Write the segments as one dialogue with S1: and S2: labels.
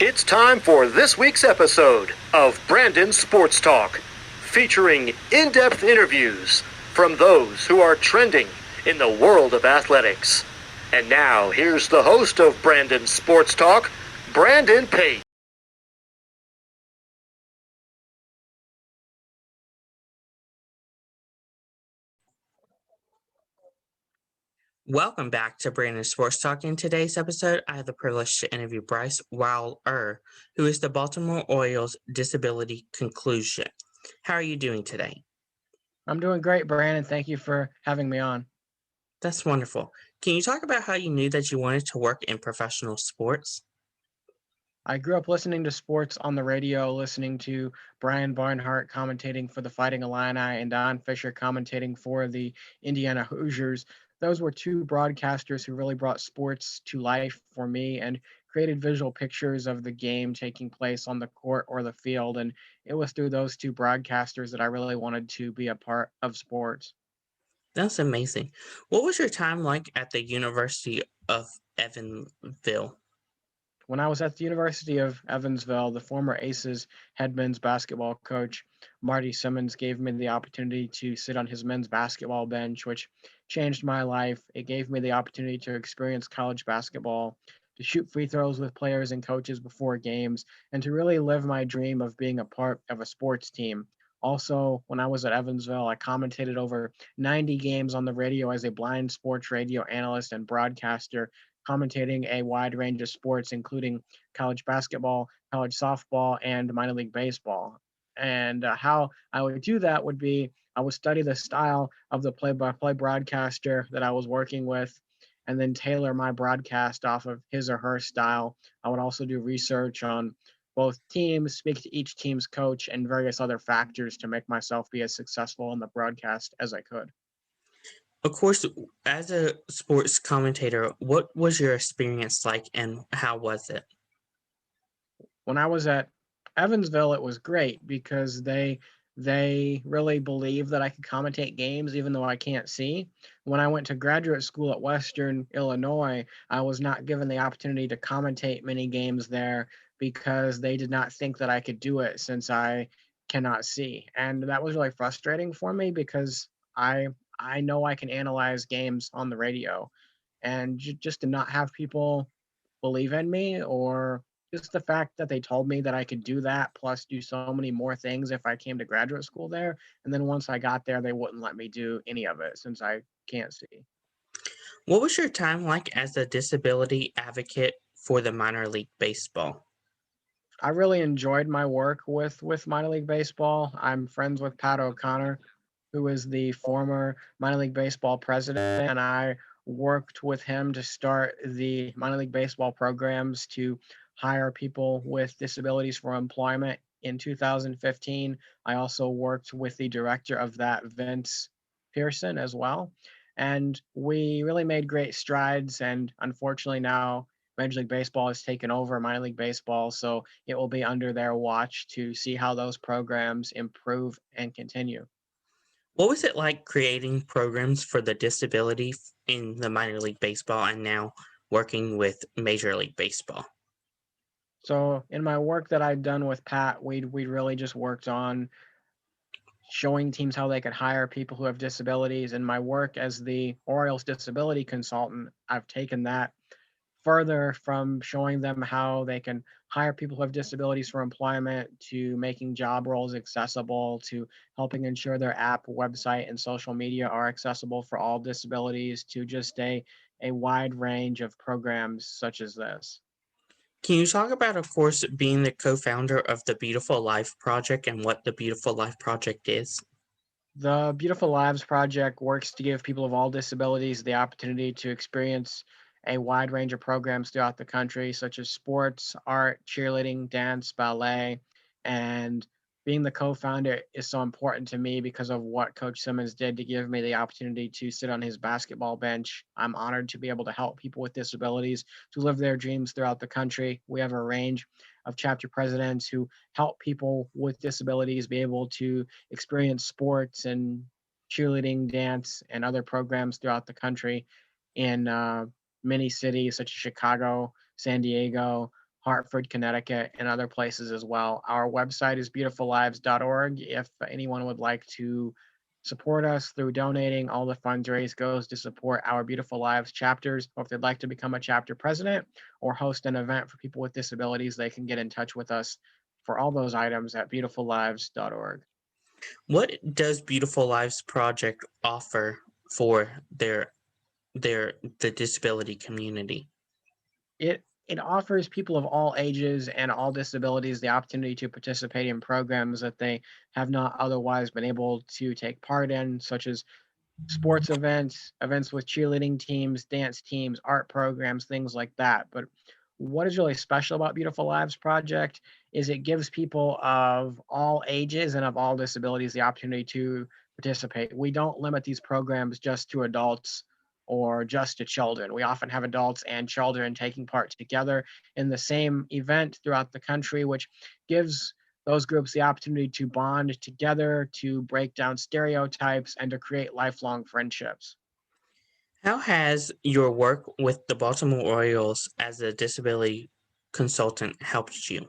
S1: It's time for this week's episode of Brandon Sports Talk, featuring in-depth interviews from those who are trending in the world of athletics. And now, here's the host of Brandon Sports Talk, Brandon Pate.
S2: Welcome back to Brandon Sports Talk. In today's episode, I have the privilege to interview Bryce Weiler, who is the Baltimore Orioles disability conclusion. How are you doing today?
S3: I'm doing great, Brandon. Thank you for having me on.
S2: That's wonderful. Can you talk about how you knew that you wanted to work in professional sports?
S3: I grew up listening to sports on the radio, listening to Brian Barnhart commentating for the Fighting Illini and Don Fisher commentating for the Indiana Hoosiers. Those were two broadcasters who really brought sports to life for me and created visual pictures of the game taking place on the court or the field. And it was through those two broadcasters that I really wanted to be a part of sports.
S2: That's amazing. What was your time like at the University of Evansville?
S3: When I was at the University of Evansville, the former Aces head men's basketball coach, Marty Simmons, gave me the opportunity to sit on his men's basketball bench, which changed my life. It gave me the opportunity to experience college basketball, to shoot free throws with players and coaches before games, and to really live my dream of being a part of a sports team. Also, when I was at Evansville, I commentated over 90 games on the radio as a blind sports radio analyst and broadcaster, commentating a wide range of sports, including college basketball, college softball, and minor league baseball. And how I would do that would be I would study the style of the play by play broadcaster that I was working with and then tailor my broadcast off of his or her style. I would also do research on both teams, speak to each team's coach, and various other factors to make myself be as successful in the broadcast as I could.
S2: Of course, as a sports commentator, what was your experience like and how was it?
S3: When I was at Evansville, it was great because they really believe that I could commentate games even though I can't see. When I went to graduate school at Western Illinois, I was not given the opportunity to commentate many games there because they did not think that I could do it since I cannot see. And that was really frustrating for me because I know I can analyze games on the radio, and just to not have people believe in me, or just the fact that they told me that I could do that plus do so many more things if I came to graduate school there. And then once I got there, they wouldn't let me do any of it since I can't see.
S2: What was your time like as a disability advocate for the minor league baseball?
S3: I really enjoyed my work with minor league baseball. I'm friends with Pat O'Connor, who is the former minor league baseball president, and I worked with him to start the minor league baseball programs to hire people with disabilities for employment in 2015. I also worked with the director of that, Vince Pearson, as well. And we really made great strides. And unfortunately, now Major League Baseball has taken over minor league baseball. So it will be under their watch to see how those programs improve and continue.
S2: What was it like creating programs for the disability in the minor league baseball and now working with Major League Baseball?
S3: So in my work that I'd done with Pat, we really just worked on showing teams how they could hire people who have disabilities. In my work as the Orioles disability consultant, I've taken that further from showing them how they can hire people who have disabilities for employment to making job roles accessible to helping ensure their app, website, and social media are accessible for all disabilities to just a wide range of programs such as this.
S2: Can you talk about, of course, being the co-founder of the Beautiful Life Project and what the Beautiful Life Project is?
S3: The Beautiful Lives Project works to give people of all disabilities the opportunity to experience a wide range of programs throughout the country, such as sports, art, cheerleading, dance, ballet. And being the co founder is so important to me because of what Coach Simmons did to give me the opportunity to sit on his basketball bench. I'm honored to be able to help people with disabilities to live their dreams throughout the country. We have a range of chapter presidents who help people with disabilities be able to experience sports and cheerleading, dance, and other programs throughout the country in many cities such as Chicago, San Diego, Hartford, Connecticut, and other places as well. Our website is beautifullives.org. If anyone would like to support us through donating, all the fundraise goes to support our Beautiful Lives chapters. Or if they'd like to become a chapter president or host an event for people with disabilities, they can get in touch with us for all those items at beautifullives.org.
S2: What does Beautiful Lives Project offer for the disability community?
S3: It offers people of all ages and all disabilities the opportunity to participate in programs that they have not otherwise been able to take part in, such as sports events, events with cheerleading teams, dance teams, art programs, things like that. But what is really special about Beautiful Lives Project is it gives people of all ages and of all disabilities the opportunity to participate. We don't limit these programs just to adults or just to children. We often have adults and children taking part together in the same event throughout the country, which gives those groups the opportunity to bond together, to break down stereotypes, and to create lifelong friendships.
S2: How has your work with the Baltimore Orioles as a disability consultant helped you?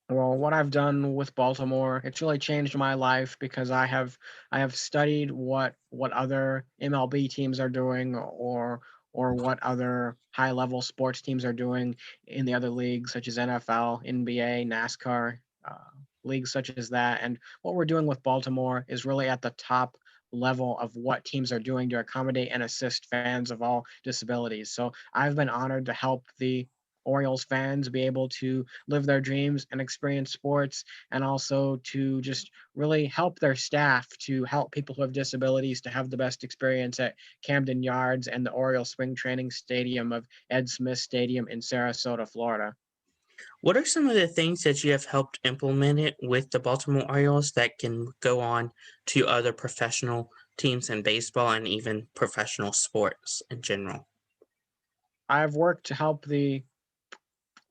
S3: Well, what I've done with Baltimore, it's really changed my life because I have studied what other MLB teams are doing or what other high level sports teams are doing in the other leagues such as NFL, NBA, NASCAR, leagues such as that. And what we're doing with Baltimore is really at the top level of what teams are doing to accommodate and assist fans of all disabilities. So I've been honored to help the Orioles fans be able to live their dreams and experience sports, and also to just really help their staff to help people who have disabilities to have the best experience at Camden Yards and the Orioles Spring Training Stadium of Ed Smith Stadium in Sarasota, Florida.
S2: What are some of the things that you have helped implement it with the Baltimore Orioles that can go on to other professional teams in baseball and even professional sports in general?
S3: I've worked to help the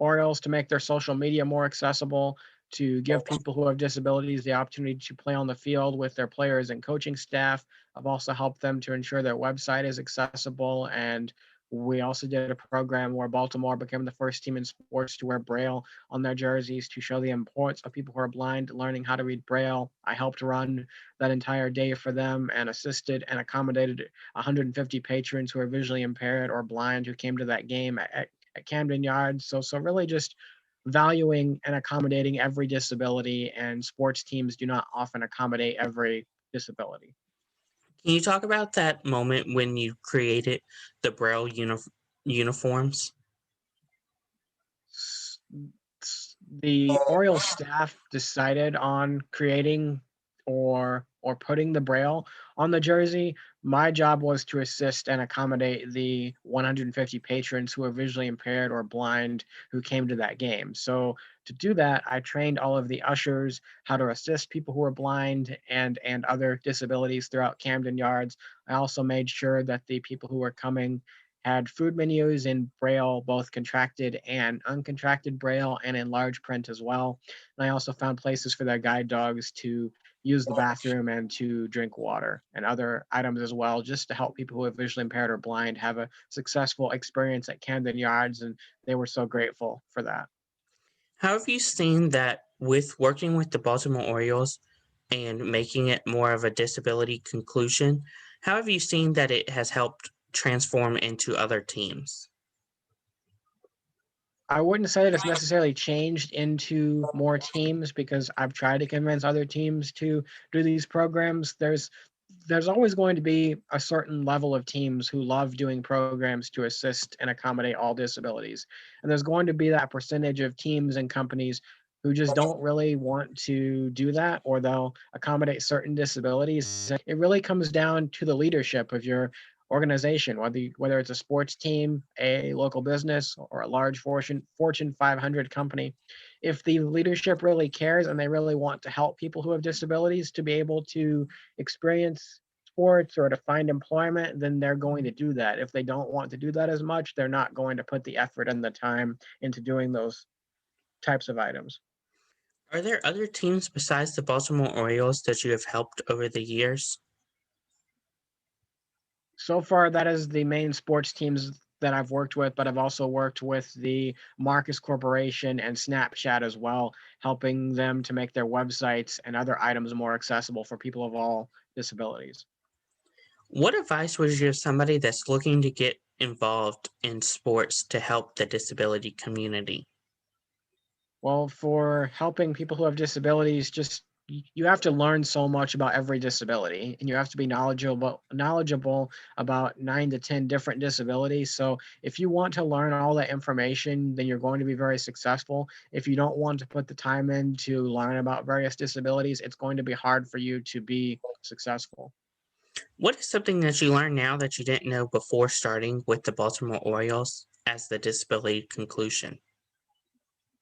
S3: Orioles to make their social media more accessible, to give people who have disabilities the opportunity to play on the field with their players and coaching staff. I've also helped them to ensure their website is accessible. And we also did a program where Baltimore became the first team in sports to wear Braille on their jerseys to show the importance of people who are blind learning how to read Braille. I helped run that entire day for them and assisted and accommodated 150 patrons who are visually impaired or blind who came to that game at Camden Yards. So really just valuing and accommodating every disability, and sports teams do not often accommodate every disability.
S2: Can you talk about that moment when you created the Braille uniforms?
S3: The Orioles staff decided on creating or putting the Braille on the jersey. My job was to assist and accommodate the 150 patrons who are visually impaired or blind who came to that game. So to do that, I trained all of the ushers how to assist people who are blind and other disabilities throughout Camden Yards. I also made sure that the people who were coming had food menus in Braille, both contracted and uncontracted Braille, and in large print as well. And I also found places for their guide dogs to use the bathroom and to drink water and other items as well, just to help people who are visually impaired or blind have a successful experience at Camden Yards. And they were so grateful for that.
S2: How have you seen that with working with the Baltimore Orioles and making it more of a disability conclusion? How have you seen that it has helped transform into other teams?
S3: I wouldn't say that it's necessarily changed into more teams because I've tried to convince other teams to do these programs. There's always going to be a certain level of teams who love doing programs to assist and accommodate all disabilities. And there's going to be that percentage of teams and companies who just don't really want to do that, or they'll accommodate certain disabilities. It really comes down to the leadership of your organization, whether it's a sports team, a local business, or a large Fortune 500 company. If the leadership really cares and they really want to help people who have disabilities to be able to experience sports or to find employment, then they're going to do that. If they don't want to do that as much, they're not going to put the effort and the time into doing those types of items.
S2: Are there other teams besides the Baltimore Orioles that you have helped over the years?
S3: So far, that is the main sports teams that I've worked with, but I've also worked with the Marcus Corporation and Snapchat as well, helping them to make their websites and other items more accessible for people of all disabilities.
S2: What advice would you give somebody that's looking to get involved in sports to help the disability community?
S3: Well, for helping people who have disabilities, just you have to learn so much about every disability, and you have to be knowledgeable about 9 to 10 different disabilities. So if you want to learn all that information, then you're going to be very successful. If you don't want to put the time in to learn about various disabilities, it's going to be hard for you to be successful.
S2: What is something that you learned now that you didn't know before starting with the Baltimore Orioles as the disability conclusion?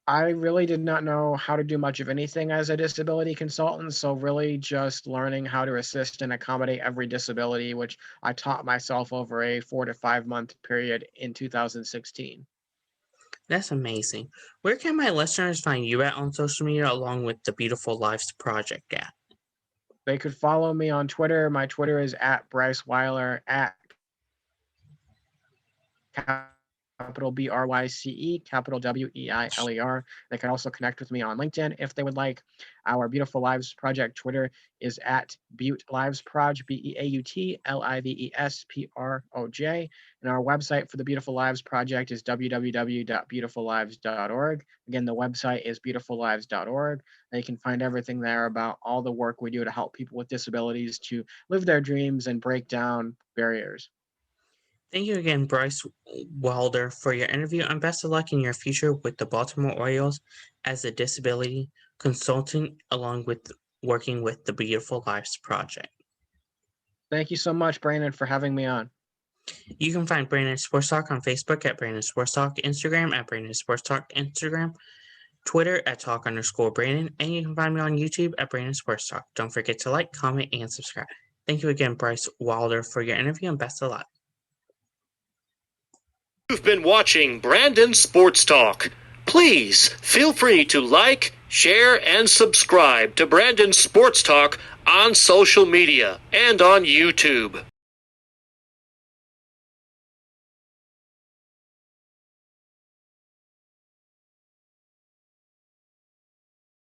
S3: I really did not know how to do much of anything as a disability consultant, so really just learning how to assist and accommodate every disability, which I taught myself over a 4 to 5 month period in 2016.
S2: That's amazing. Where can my listeners find you at on social media along with the Beautiful Lives Project at?
S3: They could follow me on Twitter. My Twitter is at Bryce Weiler, at capital BRYCE, capital WEILER. They can also connect with me on LinkedIn if they would like. Our Beautiful Lives Project Twitter is at Butte Lives Proj, BEAUTLIVESPROJ. And our website for the Beautiful Lives Project is www.beautifullives.org. Again, the website is beautifullives.org. They can find everything there about all the work we do to help people with disabilities to live their dreams and break down barriers.
S2: Thank you again, Bryce Wilder, for your interview, and best of luck in your future with the Baltimore Orioles as a disability consultant, along with working with the Beautiful Lives Project.
S3: Thank you so much, Brandon, for having me on.
S2: You can find Brandon Sports Talk on Facebook at Brandon Sports Talk, Instagram at Brandon Sports Talk, Instagram, Twitter at Talk_Brandon, and you can find me on YouTube at Brandon Sports Talk. Don't forget to like, comment, and subscribe. Thank you again, Bryce Wilder, for your interview, and best of luck.
S1: You've been watching Brandon Sports Talk. Please feel free to like, share, and subscribe to Brandon Sports Talk on social media and on YouTube.